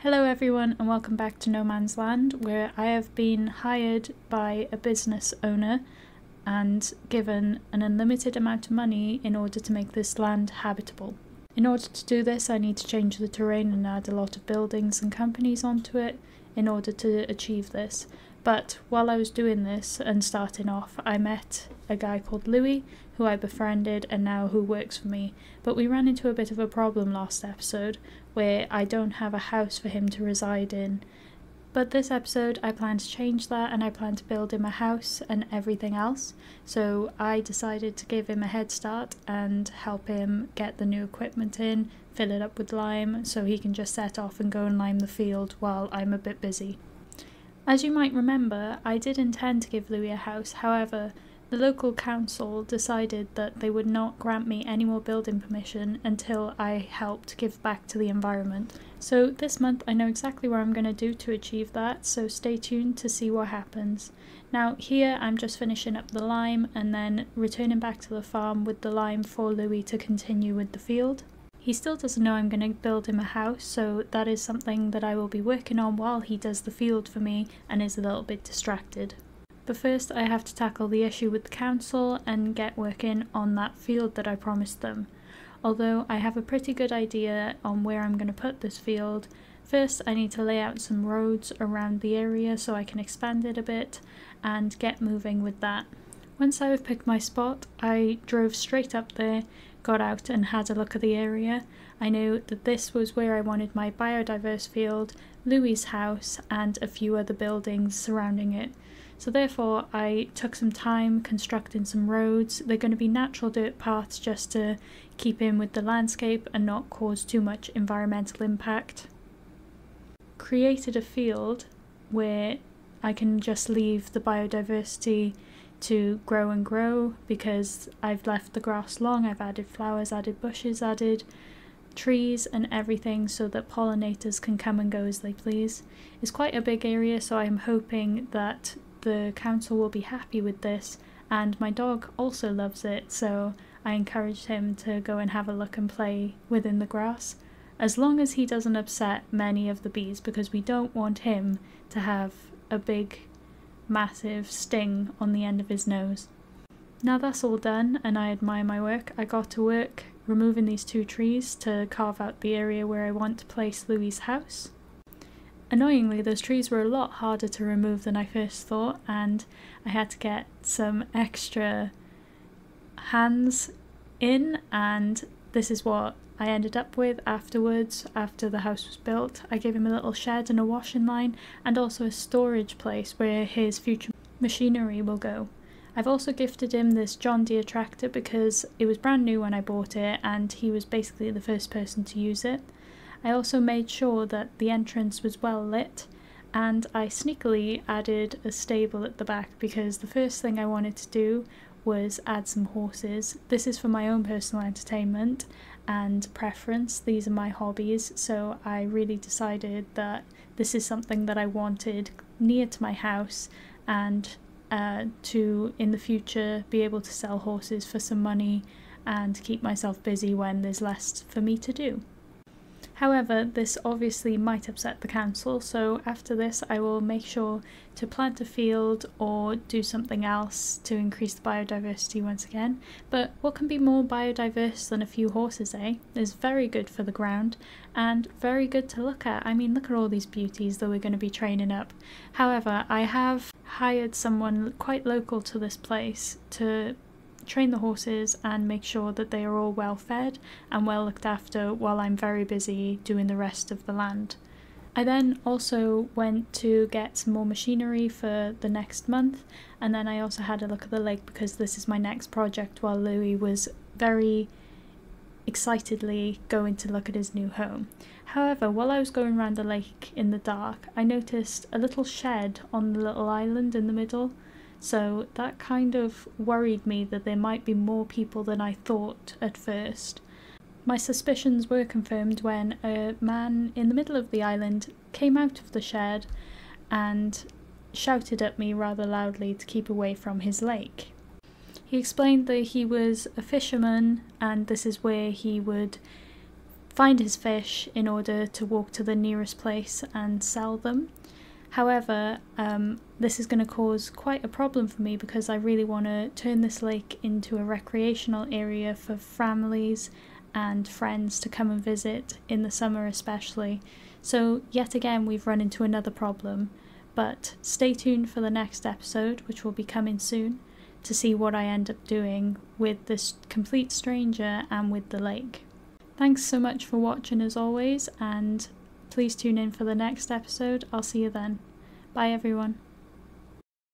Hello everyone and welcome back to No Man's Land, where I have been hired by a business owner and given an unlimited amount of money in order to make this land habitable. In order to do this, I need to change the terrain and add a lot of buildings and companies onto it in order to achieve this. But while I was doing this and starting off, I met a guy called Louis, who I befriended and now who works for me. But we ran into a bit of a problem last episode, where I don't have a house for him to reside in. But this episode I plan to change that, and I plan to build him a house and everything else. So I decided to give him a head start and help him get the new equipment in, fill it up with lime, so he can just set off and go and lime the field while I'm a bit busy. As you might remember, I did intend to give Louis a house, however, the local council decided that they would not grant me any more building permission until I helped give back to the environment. So this month I know exactly what I'm going to do to achieve that, so stay tuned to see what happens. Now here I'm just finishing up the lime and then returning back to the farm with the lime for Louis to continue with the field. He still doesn't know I'm going to build him a house, so that is something that I will be working on while he does the field for me and is a little bit distracted. But first I have to tackle the issue with the council and get working on that field that I promised them. Although I have a pretty good idea on where I'm going to put this field, first I need to lay out some roads around the area so I can expand it a bit and get moving with that. Once I have picked my spot, I drove straight up there, got out and had a look at the area. I knew that this was where I wanted my biodiverse field, Louis' house and a few other buildings surrounding it. So therefore I took some time constructing some roads. They're going to be natural dirt paths just to keep in with the landscape and not cause too much environmental impact. Created a field where I can just leave the biodiversity to grow and grow, because I've left the grass long, I've added flowers, added bushes, added trees and everything so that pollinators can come and go as they please. It's quite a big area, so I'm hoping that the council will be happy with this, and my dog also loves it, so I encouraged him to go and have a look and play within the grass, as long as he doesn't upset many of the bees, because we don't want him to have a big massive sting on the end of his nose. Now that's all done and I admire my work, I got to work removing these two trees to carve out the area where I want to place Louis' house. Annoyingly, those trees were a lot harder to remove than I first thought, and I had to get some extra hands in, and this is what I ended up with afterwards, after the house was built. I gave him a little shed and a washing line, and also a storage place where his future machinery will go. I've also gifted him this John Deere tractor because it was brand new when I bought it, and he was basically the first person to use it. I also made sure that the entrance was well lit, and I sneakily added a stable at the back because the first thing I wanted to do was add some horses. This is for my own personal entertainment and preference, these are my hobbies, so I really decided that this is something that I wanted near to my house, and to in the future be able to sell horses for some money and keep myself busy when there's less for me to do. However, this obviously might upset the council, so after this I will make sure to plant a field or do something else to increase the biodiversity once again. But what can be more biodiverse than a few horses, eh? It's very good for the ground and very good to look at. I mean, look at all these beauties that we're going to be training up. However, I have hired someone quite local to this place to train the horses and make sure that they are all well fed and well looked after while I'm very busy doing the rest of the land. I then also went to get some more machinery for the next month, and then I also had a look at the lake because this is my next project, while Louis was very excitedly going to look at his new home. However, while I was going around the lake in the dark, I noticed a little shed on the little island in the middle. So that kind of worried me that there might be more people than I thought at first. My suspicions were confirmed when a man in the middle of the island came out of the shed and shouted at me rather loudly to keep away from his lake. He explained that he was a fisherman and this is where he would find his fish in order to walk to the nearest place and sell them. However, this is going to cause quite a problem for me because I really want to turn this lake into a recreational area for families and friends to come and visit in the summer especially. So yet again we've run into another problem, but stay tuned for the next episode, which will be coming soon, to see what I end up doing with this complete stranger and with the lake. Thanks so much for watching as always, and please tune in for the next episode. I'll see you then. Bye everyone.